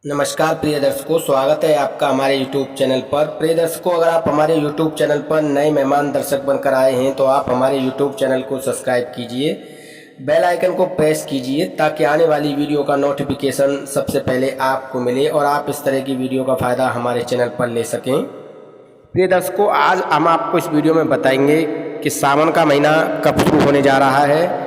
नमस्कार प्रिय दर्शकों, स्वागत है आपका हमारे YouTube चैनल पर। प्रिय दर्शकों, अगर आप हमारे YouTube चैनल पर नए मेहमान दर्शक बनकर आए हैं तो आप हमारे YouTube चैनल को सब्सक्राइब कीजिए, बेल आइकन को प्रेस कीजिए ताकि आने वाली वीडियो का नोटिफिकेशन सबसे पहले आपको मिले और आप इस तरह की वीडियो का फ़ायदा हमारे चैनल पर ले सकें। प्रिय दर्शकों, आज हम आपको इस वीडियो में बताएंगे कि सावन का महीना कब शुरू होने जा रहा है,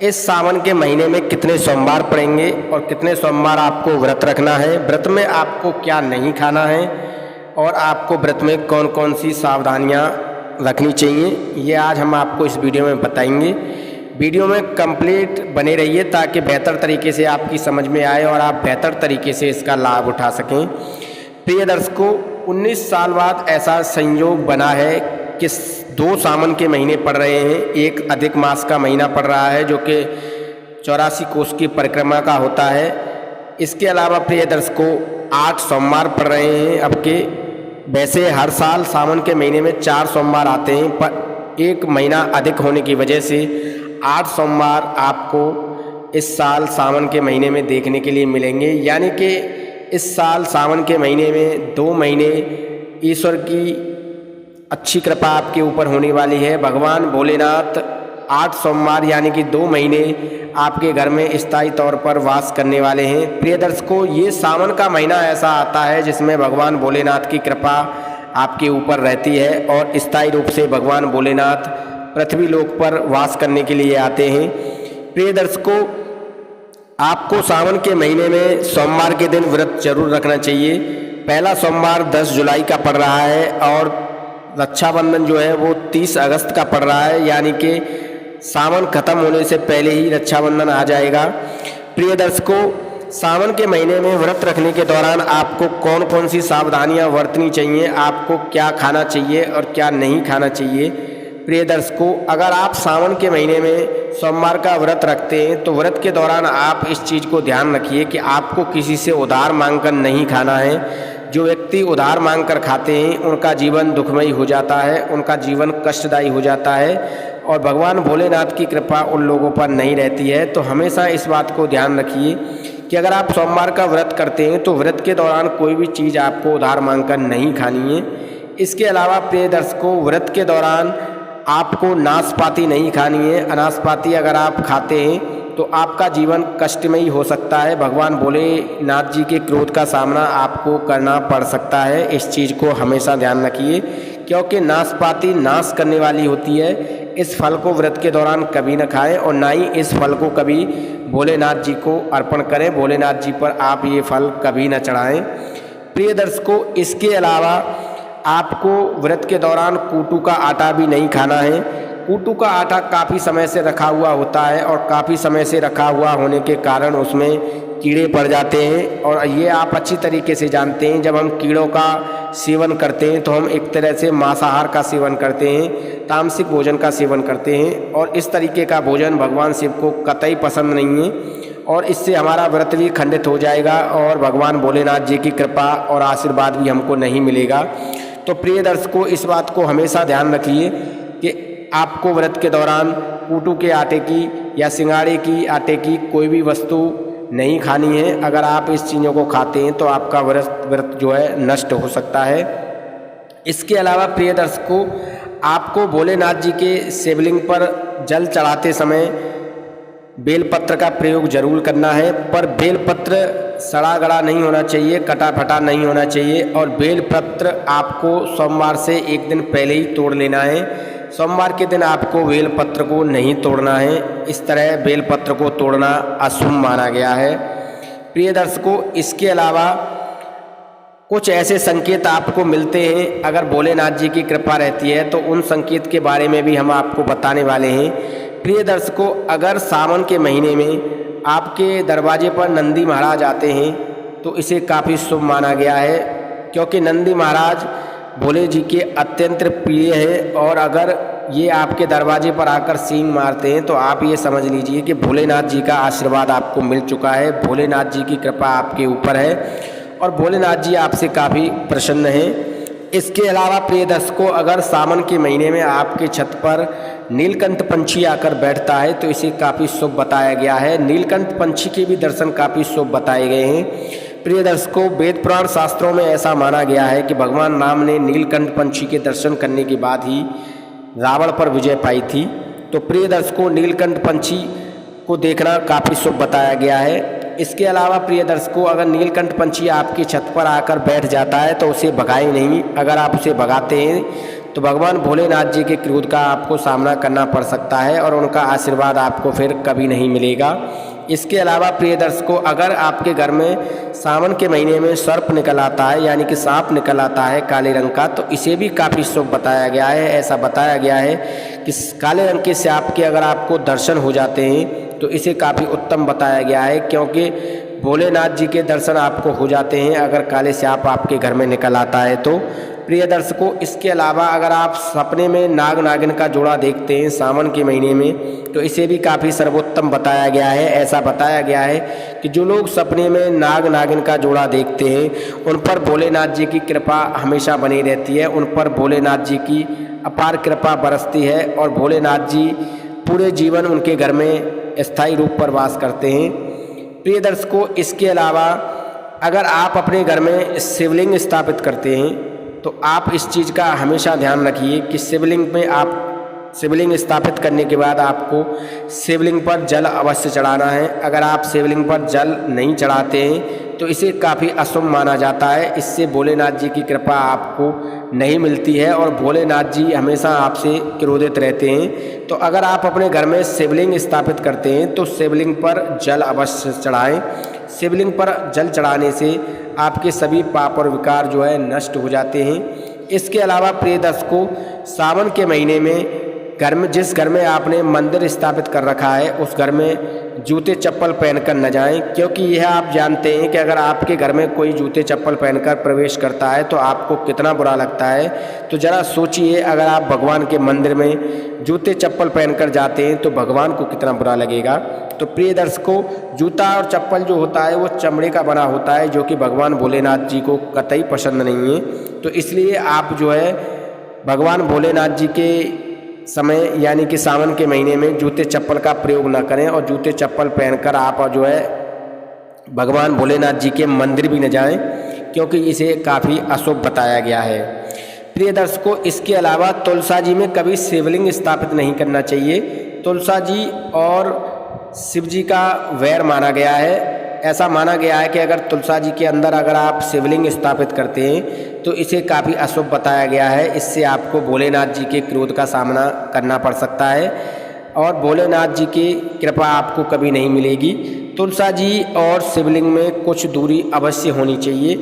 इस सावन के महीने में कितने सोमवार पड़ेंगे और कितने सोमवार आपको व्रत रखना है, व्रत में आपको क्या नहीं खाना है और आपको व्रत में कौन कौन सी सावधानियां रखनी चाहिए, ये आज हम आपको इस वीडियो में बताएंगे। वीडियो में कंप्लीट बने रहिए ताकि बेहतर तरीके से आपकी समझ में आए और आप बेहतर तरीके से इसका लाभ उठा सकें। प्रिय दर्शकों, 19 साल बाद ऐसा संयोग बना है कि 2 सावन के महीने पड़ रहे हैं, एक अधिक मास का महीना पड़ रहा है जो कि 84 कोस की परिक्रमा का होता है। इसके अलावा प्रिय दर्शकों 8 सोमवार पड़ रहे हैं अब के। वैसे हर साल सावन के महीने में 4 सोमवार आते हैं, पर एक महीना अधिक होने की वजह से 8 सोमवार आपको इस साल सावन के महीने में देखने के लिए मिलेंगे। यानी कि इस साल सावन के महीने में 2 महीने ईश्वर की अच्छी कृपा आपके ऊपर होने वाली है। भगवान भोलेनाथ 8 सोमवार यानी कि 2 महीने आपके घर में स्थायी तौर पर वास करने वाले हैं। प्रिय दर्शकों, ये सावन का महीना ऐसा आता है जिसमें भगवान भोलेनाथ की कृपा आपके ऊपर रहती है और स्थायी रूप से भगवान भोलेनाथ पृथ्वी लोक पर वास करने के लिए आते हैं। प्रिय दर्शकों, आपको सावन के महीने में सोमवार के दिन व्रत जरूर रखना चाहिए। पहला सोमवार 10 जुलाई का पड़ रहा है और रक्षाबंधन जो है वो 30 अगस्त का पड़ रहा है, यानी कि सावन खत्म होने से पहले ही रक्षाबंधन आ जाएगा। प्रिय दर्शकों, सावन के महीने में व्रत रखने के दौरान आपको कौन कौन सी सावधानियां बरतनी चाहिए, आपको क्या खाना चाहिए और क्या नहीं खाना चाहिए। प्रिय दर्शकों, अगर आप सावन के महीने में सोमवार का व्रत रखते हैं तो व्रत के दौरान आप इस चीज़ को ध्यान रखिए कि आपको किसी से उधार मांगकर नहीं खाना है। जो व्यक्ति उधार मांग कर खाते हैं उनका जीवन दुखमयी हो जाता है, उनका जीवन कष्टदायी हो जाता है और भगवान भोलेनाथ की कृपा उन लोगों पर नहीं रहती है। तो हमेशा इस बात को ध्यान रखिए कि अगर आप सोमवार का व्रत करते हैं तो व्रत के दौरान कोई भी चीज़ आपको उधार मांग कर नहीं खानी है। इसके अलावा प्रिय दर्शकों, व्रत के दौरान आपको नाशपाती नहीं खानी है। अनाशपाती अगर आप खाते हैं तो आपका जीवन कष्टमयी हो सकता है, भगवान भोलेनाथ जी के क्रोध का सामना आपको करना पड़ सकता है। इस चीज़ को हमेशा ध्यान रखिए क्योंकि नाशपाती नाश करने वाली होती है। इस फल को व्रत के दौरान कभी न खाएं और ना ही इस फल को कभी भोलेनाथ जी को अर्पण करें। भोलेनाथ जी पर आप ये फल कभी न चढ़ाएं। प्रिय दर्शकों, इसके अलावा आपको व्रत के दौरान कूटू का आटा भी नहीं खाना है। कूटू का आटा काफ़ी समय से रखा हुआ होता है और काफ़ी समय से रखा हुआ होने के कारण उसमें कीड़े पड़ जाते हैं और ये आप अच्छी तरीके से जानते हैं। जब हम कीड़ों का सेवन करते हैं तो हम एक तरह से मांसाहार का सेवन करते हैं, तामसिक भोजन का सेवन करते हैं और इस तरीके का भोजन भगवान शिव को कतई पसंद नहीं है और इससे हमारा व्रत भी खंडित हो जाएगा और भगवान भोलेनाथ जी की कृपा और आशीर्वाद भी हमको नहीं मिलेगा। तो प्रिय दर्शकों, इस बात को हमेशा ध्यान रखिए कि आपको व्रत के दौरान कूटू के आटे की या सिंगाड़े की आटे की कोई भी वस्तु नहीं खानी है। अगर आप इस चीज़ों को खाते हैं तो आपका व्रत जो है नष्ट हो सकता है। इसके अलावा प्रिय दर्शकों, आपको भोलेनाथ जी के शिवलिंग पर जल चढ़ाते समय बेलपत्र का प्रयोग जरूर करना है, पर बेलपत्र सड़ा गड़ा नहीं होना चाहिए, कटा फटा नहीं होना चाहिए और बेलपत्र आपको सोमवार से एक दिन पहले ही तोड़ लेना है। सोमवार के दिन आपको बेलपत्र को नहीं तोड़ना है। इस तरह बेलपत्र को तोड़ना अशुभ माना गया है। प्रिय दर्शकों, इसके अलावा कुछ ऐसे संकेत आपको मिलते हैं, अगर भोलेनाथ जी की कृपा रहती है तो उन संकेत के बारे में भी हम आपको बताने वाले हैं। प्रिय दर्शकों, अगर सावन के महीने में आपके दरवाजे पर नंदी महाराज आते हैं तो इसे काफ़ी शुभ माना गया है क्योंकि नंदी महाराज भोले जी के अत्यंत प्रिय हैं और अगर ये आपके दरवाजे पर आकर सींग मारते हैं तो आप ये समझ लीजिए कि भोलेनाथ जी का आशीर्वाद आपको मिल चुका है, भोलेनाथ जी की कृपा आपके ऊपर है और भोलेनाथ जी आपसे काफ़ी प्रसन्न हैं। इसके अलावा प्रिय दर्शकों, अगर सावन के महीने में आपके छत पर नीलकंठ पंछी आकर बैठता है तो इसे काफ़ी शुभ बताया गया है। नीलकंठ पंछी के भी दर्शन काफ़ी शुभ बताए गए हैं। प्रिय दर्शकों, वेद पुराण शास्त्रों में ऐसा माना गया है कि भगवान राम ने नीलकंठ पंछी के दर्शन करने के बाद ही रावण पर विजय पाई थी। तो प्रिय दर्शकों, नीलकंठ पंछी को देखना काफ़ी शुभ बताया गया है। इसके अलावा प्रिय दर्शकों, अगर नीलकंठ पंछी आपकी छत पर आकर बैठ जाता है तो उसे भगाएं नहीं। अगर आप उसे भगाते हैं तो भगवान भोलेनाथ जी के क्रोध का आपको सामना करना पड़ सकता है और उनका आशीर्वाद आपको फिर कभी नहीं मिलेगा। इसके अलावा प्रिय दर्शकों, अगर आपके घर में सावन के महीने में सर्प निकल आता है, यानी कि सांप निकल आता है काले रंग का, तो इसे भी काफ़ी शुभ बताया गया है। ऐसा बताया गया है कि काले रंग के सांप के अगर आपको दर्शन हो जाते हैं तो इसे काफ़ी उत्तम बताया गया है, क्योंकि भोलेनाथ जी के दर्शन आपको हो जाते हैं अगर काले सांप आपके घर में निकल आता है तो। प्रिय दर्शकों, इसके अलावा अगर आप सपने में नाग नागिन का जोड़ा देखते हैं सावन के महीने में, तो इसे भी काफ़ी सर्वोत्तम बताया गया है। ऐसा बताया गया है कि जो लोग सपने में नाग नागिन का जोड़ा देखते हैं उन पर भोलेनाथ जी की कृपा हमेशा बनी रहती है, उन पर भोलेनाथ जी की अपार कृपा बरसती है और भोलेनाथ जी पूरे जीवन उनके घर में स्थायी रूप पर वास करते हैं। प्रिय दर्शकों, इसके अलावा अगर आप अपने घर में शिवलिंग स्थापित करते हैं तो आप इस चीज़ का हमेशा ध्यान रखिए कि शिवलिंग स्थापित करने के बाद आपको शिवलिंग पर जल अवश्य चढ़ाना है। अगर आप शिवलिंग पर जल नहीं चढ़ाते हैं तो इसे काफ़ी अशुभ माना जाता है। इससे भोलेनाथ जी की कृपा आपको नहीं मिलती है और भोलेनाथ जी हमेशा आपसे क्रोधित रहते हैं। तो अगर आप अपने घर में शिवलिंग स्थापित करते हैं तो शिवलिंग पर जल अवश्य चढ़ाएं। शिवलिंग पर जल चढ़ाने से आपके सभी पाप और विकार जो है नष्ट हो जाते हैं। इसके अलावा प्रिय दर्शकों, सावन के महीने में जिस घर में आपने मंदिर स्थापित कर रखा है उस घर में जूते चप्पल पहनकर न जाएं, क्योंकि यह आप जानते हैं कि अगर आपके घर में कोई जूते चप्पल पहनकर प्रवेश करता है तो आपको कितना बुरा लगता है। तो ज़रा सोचिए, अगर आप भगवान के मंदिर में जूते चप्पल पहनकर जाते हैं तो भगवान को कितना बुरा लगेगा। तो प्रिय दर्शकों, जूता और चप्पल जो होता है वो चमड़े का बना होता है, जो कि भगवान भोलेनाथ जी को कतई पसंद नहीं है। तो इसलिए आप जो है भगवान भोलेनाथ जी के समय यानी कि सावन के महीने में जूते चप्पल का प्रयोग न करें और जूते चप्पल पहनकर आप जो है भगवान भोलेनाथ जी के मंदिर भी न जाएं, क्योंकि इसे काफ़ी अशुभ बताया गया है। प्रिय दर्शकों, इसके अलावा तुलसा जी में कभी शिवलिंग स्थापित नहीं करना चाहिए। तुलसा जी और शिव जी का वैर माना गया है। ऐसा माना गया है कि अगर तुलसा जी के अंदर अगर आप शिवलिंग स्थापित करते हैं तो इसे काफ़ी अशुभ बताया गया है। इससे आपको भोलेनाथ जी के क्रोध का सामना करना पड़ सकता है और भोलेनाथ जी की कृपा आपको कभी नहीं मिलेगी। तुलसा जी और शिवलिंग में कुछ दूरी अवश्य होनी चाहिए।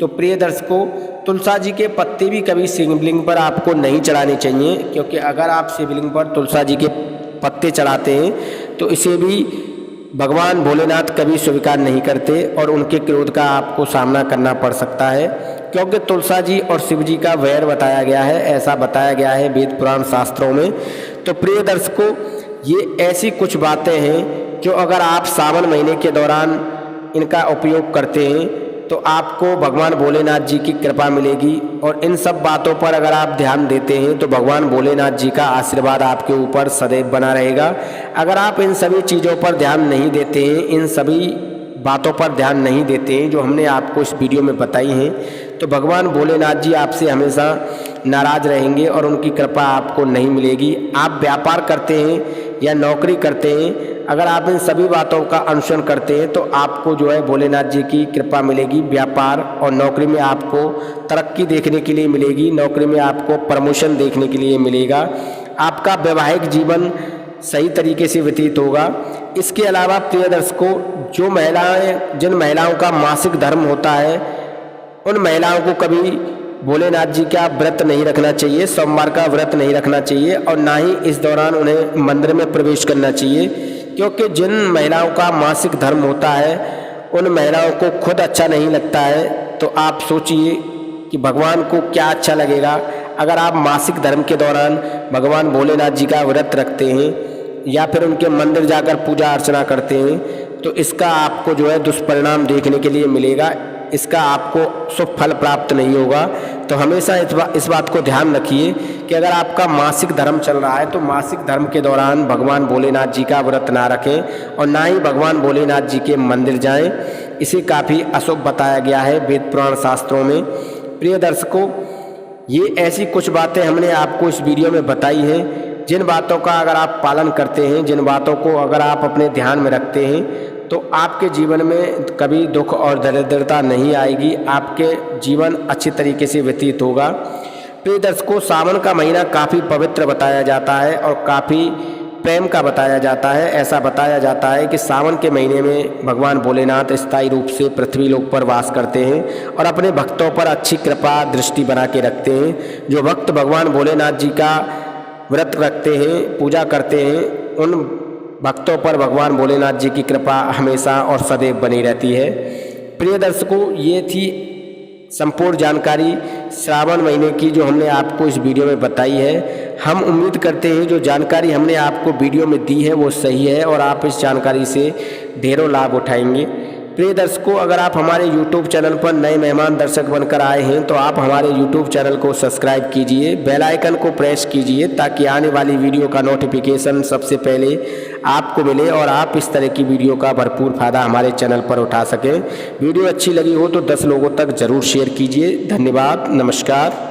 तो प्रिय दर्शकों, तुलसा जी के पत्ते भी कभी शिवलिंग पर आपको नहीं चढ़ाने चाहिए, क्योंकि अगर आप शिवलिंग पर तुलसा जी के पत्ते चढ़ाते हैं तो इसे भी भगवान भोलेनाथ कभी स्वीकार नहीं करते और उनके क्रोध का आपको सामना करना पड़ सकता है, क्योंकि तुलसा जी और शिव जी का वैर बताया गया है। ऐसा बताया गया है वेद पुराण शास्त्रों में। तो प्रिय दर्शकों, ये ऐसी कुछ बातें हैं जो अगर आप सावन महीने के दौरान इनका उपयोग करते हैं तो आपको भगवान भोलेनाथ जी की कृपा मिलेगी और इन सब बातों पर अगर आप ध्यान देते हैं तो भगवान भोलेनाथ जी का आशीर्वाद आपके ऊपर सदैव बना रहेगा। अगर आप इन सभी चीज़ों पर ध्यान नहीं देते हैं, इन सभी बातों पर ध्यान नहीं देते हैं जो हमने आपको इस वीडियो में बताई हैं, तो भगवान भोलेनाथ जी आपसे हमेशा नाराज रहेंगे और उनकी कृपा आपको नहीं मिलेगी। आप व्यापार करते हैं या नौकरी करते हैं, अगर आप इन सभी बातों का अनुसरण करते हैं तो आपको जो है भोलेनाथ जी की कृपा मिलेगी। व्यापार और नौकरी में आपको तरक्की देखने के लिए मिलेगी, नौकरी में आपको प्रमोशन देखने के लिए मिलेगा। आपका वैवाहिक जीवन सही तरीके से व्यतीत होगा। इसके अलावा प्रिय दर्शकों, जिन महिलाओं का मासिक धर्म होता है उन महिलाओं को कभी भोलेनाथ जी का व्रत नहीं रखना चाहिए, सोमवार का व्रत नहीं रखना चाहिए और ना ही इस दौरान उन्हें मंदिर में प्रवेश करना चाहिए, क्योंकि जिन महिलाओं का मासिक धर्म होता है उन महिलाओं को खुद अच्छा नहीं लगता है। तो आप सोचिए कि भगवान को क्या अच्छा लगेगा अगर आप मासिक धर्म के दौरान भगवान भोलेनाथ जी का व्रत रखते हैं या फिर उनके मंदिर जाकर पूजा अर्चना करते हैं, तो इसका आपको जो है दुष्परिणाम देखने के लिए मिलेगा, इसका आपको शुभ फल प्राप्त नहीं होगा। तो हमेशा इस बात को ध्यान रखिए कि अगर आपका मासिक धर्म चल रहा है तो मासिक धर्म के दौरान भगवान भोलेनाथ जी का व्रत ना रखें और ना ही भगवान भोलेनाथ जी के मंदिर जाएं। इसे काफ़ी अशुभ बताया गया है वेद पुराण शास्त्रों में। प्रिय दर्शकों, ये ऐसी कुछ बातें हमने आपको इस वीडियो में बताई हैं, जिन बातों का अगर आप पालन करते हैं, जिन बातों को अगर आप अपने ध्यान में रखते हैं, तो आपके जीवन में कभी दुख और दरिद्रता नहीं आएगी, आपके जीवन अच्छी तरीके से व्यतीत होगा। प्रिय दर्शकों, सावन का महीना काफ़ी पवित्र बताया जाता है और काफ़ी प्रेम का बताया जाता है। ऐसा बताया जाता है कि सावन के महीने में भगवान भोलेनाथ स्थायी रूप से पृथ्वी लोक पर वास करते हैं और अपने भक्तों पर अच्छी कृपा दृष्टि बना के रखते हैं। जो भक्त भगवान भोलेनाथ जी का व्रत रखते हैं, पूजा करते हैं, उन भक्तों पर भगवान भोलेनाथ जी की कृपा हमेशा और सदैव बनी रहती है। प्रिय दर्शकों, ये थी संपूर्ण जानकारी श्रावण महीने की जो हमने आपको इस वीडियो में बताई है। हम उम्मीद करते हैं जो जानकारी हमने आपको वीडियो में दी है वो सही है और आप इस जानकारी से ढेरों लाभ उठाएंगे। प्रिय दर्शकों, अगर आप हमारे YouTube चैनल पर नए मेहमान दर्शक बनकर आए हैं तो आप हमारे YouTube चैनल को सब्सक्राइब कीजिए, बेल आइकन को प्रेस कीजिए ताकि आने वाली वीडियो का नोटिफिकेशन सबसे पहले आपको मिले और आप इस तरह की वीडियो का भरपूर फायदा हमारे चैनल पर उठा सकें। वीडियो अच्छी लगी हो तो 10 लोगों तक ज़रूर शेयर कीजिए। धन्यवाद, नमस्कार।